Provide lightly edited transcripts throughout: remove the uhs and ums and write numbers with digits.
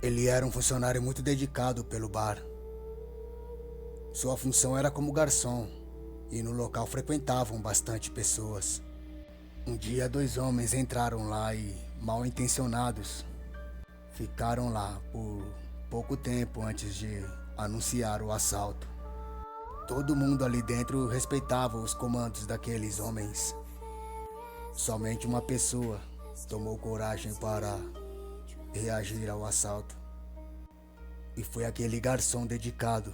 Ele era um funcionário muito dedicado pelo bar. Sua função era como garçom, e no local frequentavam bastante pessoas. Um dia, dois homens entraram lá e, mal intencionados, ficaram lá por pouco tempo antes de anunciar o assalto. Todo mundo ali dentro respeitava os comandos daqueles homens. Somente uma pessoa tomou coragem para reagir ao assalto. E foi aquele garçom dedicado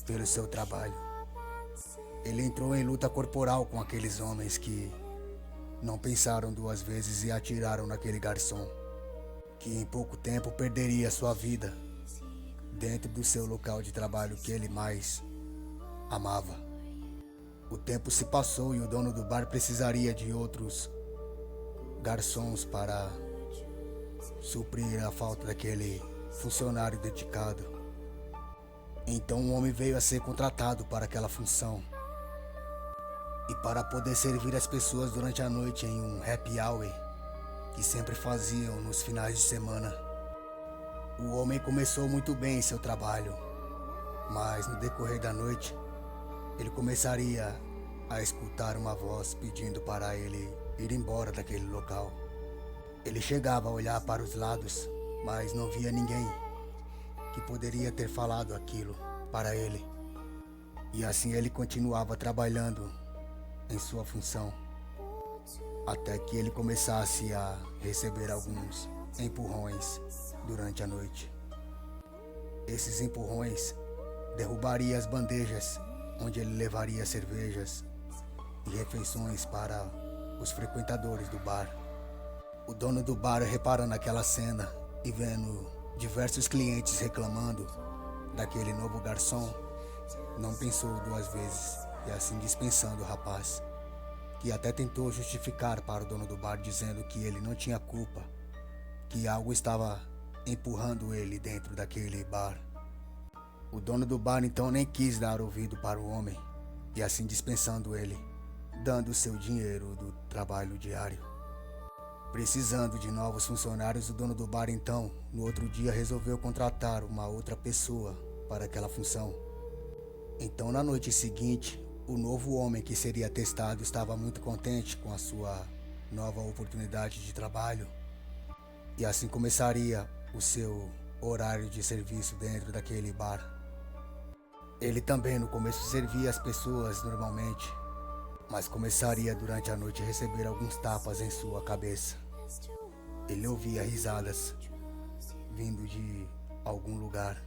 pelo seu trabalho. Ele entrou em luta corporal com aqueles homens que não pensaram duas vezes e atiraram naquele garçom, que em pouco tempo perderia sua vida dentro do seu local de trabalho que ele mais amava. O tempo se passou e o dono do bar precisaria de outros garçons para suprir a falta daquele funcionário dedicado. Então um homem veio a ser contratado para aquela função. E para poder servir as pessoas durante a noite em um happy hour que sempre faziam nos finais de semana. O homem começou muito bem em seu trabalho, mas no decorrer da noite, ele começaria a escutar uma voz pedindo para ele ir embora daquele local. Ele chegava a olhar para os lados, mas não via ninguém que poderia ter falado aquilo para ele. E assim ele continuava trabalhando em sua função, até que ele começasse a receber alguns empurrões durante a noite. Esses empurrões derrubariam as bandejas onde ele levaria cervejas e refeições para os frequentadores do bar. O dono do bar, reparando aquela cena e vendo diversos clientes reclamando daquele novo garçom, não pensou duas vezes e assim dispensando o rapaz, que até tentou justificar para o dono do bar dizendo que ele não tinha culpa, que algo estava empurrando ele dentro daquele bar. O dono do bar então nem quis dar ouvido para o homem e assim dispensando ele, dando seu dinheiro do trabalho diário. Precisando de novos funcionários, o dono do bar então, no outro dia, resolveu contratar uma outra pessoa para aquela função. Então, na noite seguinte, o novo homem que seria testado estava muito contente com a sua nova oportunidade de trabalho e assim começaria o seu horário de serviço dentro daquele bar. Ele também no começo servia as pessoas normalmente, mas começaria durante a noite a receber alguns tapas em sua cabeça. Ele ouvia risadas vindo de algum lugar,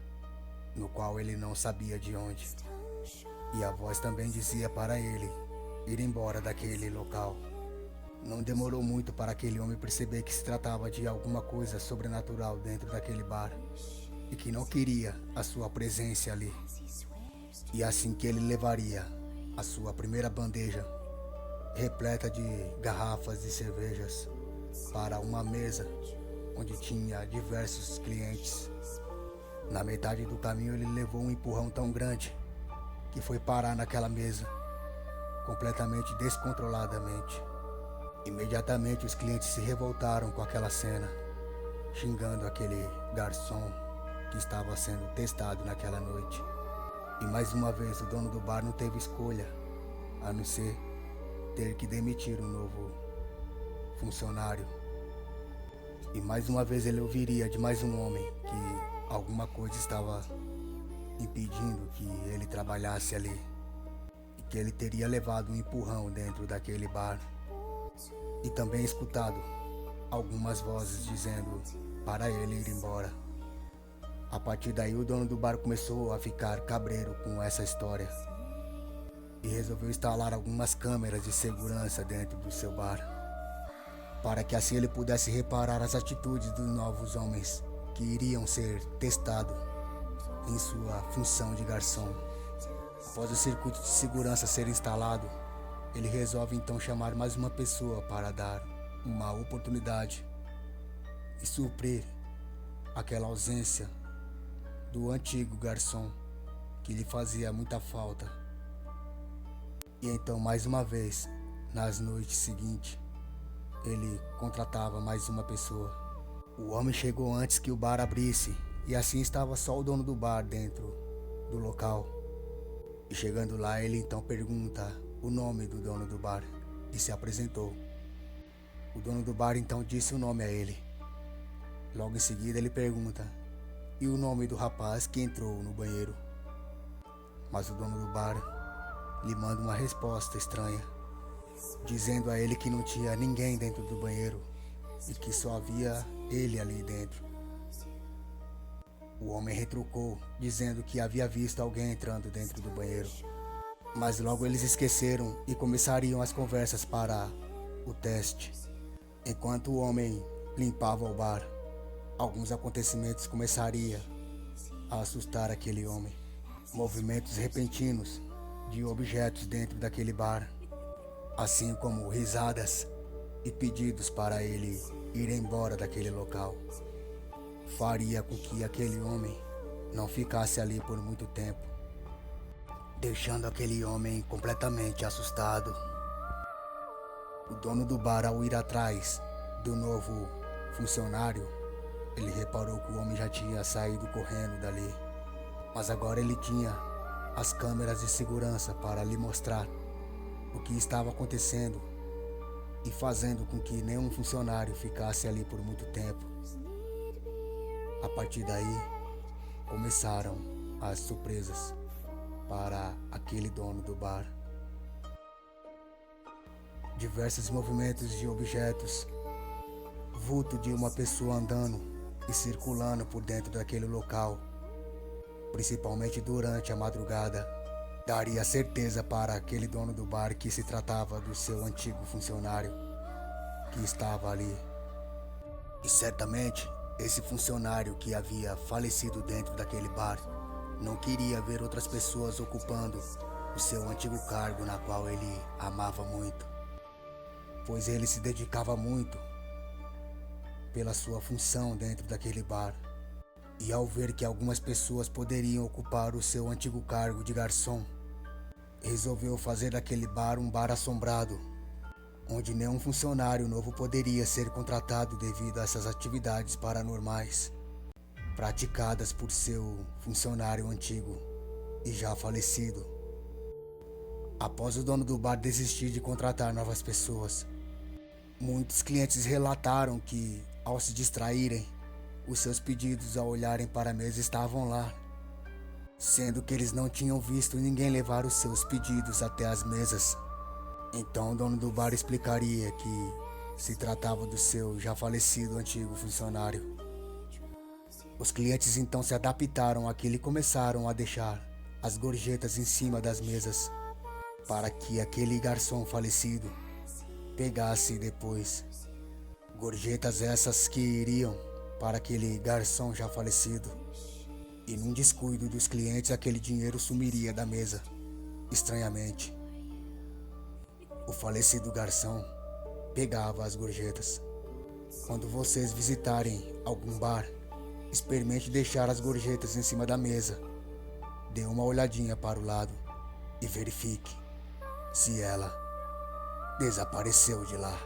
no qual ele não sabia de onde. E a voz também dizia para ele ir embora daquele local. Não demorou muito para aquele homem perceber que se tratava de alguma coisa sobrenatural dentro daquele bar e que não queria a sua presença ali. E assim que ele levaria a sua primeira bandeja repleta de garrafas de cervejas para uma mesa onde tinha diversos clientes. Na metade do caminho ele levou um empurrão tão grande que foi parar naquela mesa, completamente descontroladamente. Imediatamente os clientes se revoltaram com aquela cena, xingando aquele garçom que estava sendo testado naquela noite. E mais uma vez o dono do bar não teve escolha, a não ser ter que demitir um novo funcionário. E mais uma vez ele ouviria de mais um homem que alguma coisa estava impedindo que ele trabalhasse ali e que ele teria levado um empurrão dentro daquele bar e também escutado algumas vozes dizendo para ele ir embora. A partir daí o dono do bar começou a ficar cabreiro com essa história e resolveu instalar algumas câmeras de segurança dentro do seu bar, para que assim ele pudesse reparar as atitudes dos novos homens que iriam ser testados em sua função de garçom. Após o circuito de segurança ser instalado, ele resolve então chamar mais uma pessoa para dar uma oportunidade e suprir aquela ausência do antigo garçom que lhe fazia muita falta. E então mais uma vez, nas noites seguintes, ele contratava mais uma pessoa O homem chegou antes que o bar abrisse, e assim estava só o dono do bar dentro do local. E chegando lá, ele então pergunta o nome do dono do bar e se apresentou. O dono do bar então disse o nome a ele. Logo em seguida ele pergunta: e o nome do rapaz que entrou no banheiro? Mas o dono do bar lhe manda uma resposta estranha, dizendo a ele que não tinha ninguém dentro do banheiro e que só havia ele ali dentro. O homem retrucou, dizendo que havia visto alguém entrando dentro do banheiro. Mas logo eles esqueceram e começariam as conversas para o teste. Enquanto o homem limpava o bar, alguns acontecimentos começariam a assustar aquele homem. Movimentos repentinos de objetos dentro daquele bar, assim como risadas e pedidos para ele ir embora daquele local, faria com que aquele homem não ficasse ali por muito tempo, deixando aquele homem completamente assustado. O dono do bar, ao ir atrás do novo funcionário, ele reparou que o homem já tinha saído correndo dali, mas agora ele tinha as câmeras de segurança para lhe mostrar o que estava acontecendo e fazendo com que nenhum funcionário ficasse ali por muito tempo. A partir daí, começaram as surpresas para aquele dono do bar. Diversos movimentos de objetos, vulto de uma pessoa andando e circulando por dentro daquele local, principalmente durante a madrugada, daria certeza para aquele dono do bar que se tratava do seu antigo funcionário que estava ali. E certamente esse funcionário que havia falecido dentro daquele bar não queria ver outras pessoas ocupando o seu antigo cargo, na qual ele amava muito, pois ele se dedicava muito pela sua função dentro daquele bar. E ao ver que algumas pessoas poderiam ocupar o seu antigo cargo de garçom, resolveu fazer daquele bar um bar assombrado, onde nenhum funcionário novo poderia ser contratado devido a essas atividades paranormais praticadas por seu funcionário antigo e já falecido. Após o dono do bar desistir de contratar novas pessoas, muitos clientes relataram que, ao se distraírem, os seus pedidos ao olharem para a mesa estavam lá, sendo que eles não tinham visto ninguém levar os seus pedidos até as mesas. Então o dono do bar explicaria que se tratava do seu já falecido antigo funcionário. Os clientes então se adaptaram àquilo e começaram a deixar as gorjetas em cima das mesas para que aquele garçom falecido pegasse depois. Gorjetas essas que iriam para aquele garçom já falecido. E num descuido dos clientes, aquele dinheiro sumiria da mesa, estranhamente. O falecido garçom pegava as gorjetas. Quando vocês visitarem algum bar, experimente deixar as gorjetas em cima da mesa. Dê uma olhadinha para o lado e verifique se ela desapareceu de lá.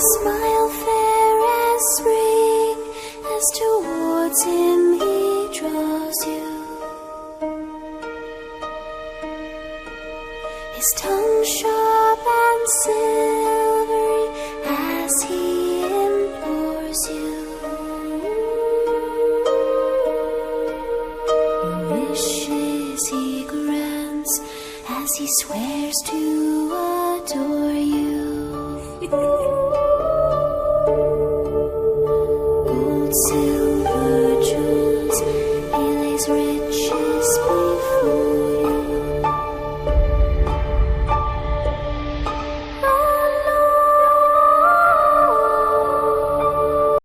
Smile fair as spring, as towards him he draws you. His tongue sharp and silvery as he implores you. Your wishes he grants as he swears to adore you. Gold, silver